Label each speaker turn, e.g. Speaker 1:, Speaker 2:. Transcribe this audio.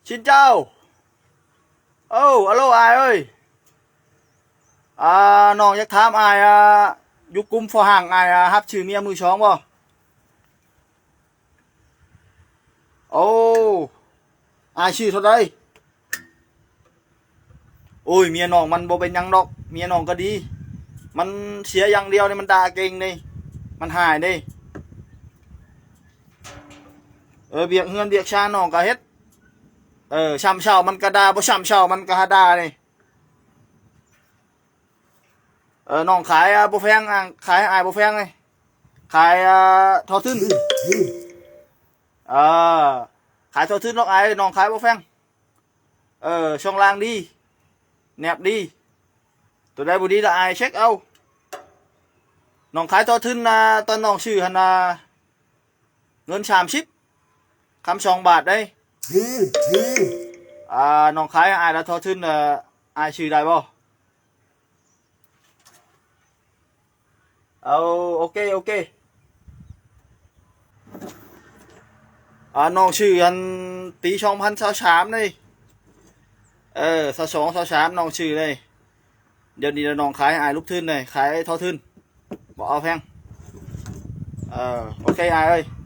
Speaker 1: Xin chào. Alo ai ơi.น้องอยากถามอ้ายอยู่กลุ่มฝรั่งอ้ายรับชื่อเมียมือสองบ่โอ้อ้ายชื่อเท่าใดโอ้ยเมียน้องมันบ่เป็นหยังดอกเมียน้องก็ดีมันเสียอย่างเดียวนี่มันด่าเก่งนี่มันหายนี่เบียกเฮือนเบียกชานน้องก็เฮ็ดช้ำเช้ามันก็ด่าบ่ช้ำเช้ามันก็ด่านี่น้องขายบ่แพงขายอ้ายบ่แพงเลยขายทอทึนเออขายทอทึนน้องอ้ายน้องขายบ่แพงช่องล่างดีแนบดีตัวใดบ่ดีละอ้ายเช็คเอาน้องขายทอทึนตอนน้องชื่อหั่นเงิน30คำ2 บาทได้น้องขายอ้ายละทอทึนอ้ายชื่อได้บ่เอาโอเคน้องชื่ออันปี2023นี่22 23น้องชื่อเลยเดี๋ยวนี้น้องขายอ้ายลูกทึนเลยขายทอทึนบ่เอาแพงโอเคอ้ายเอ้ย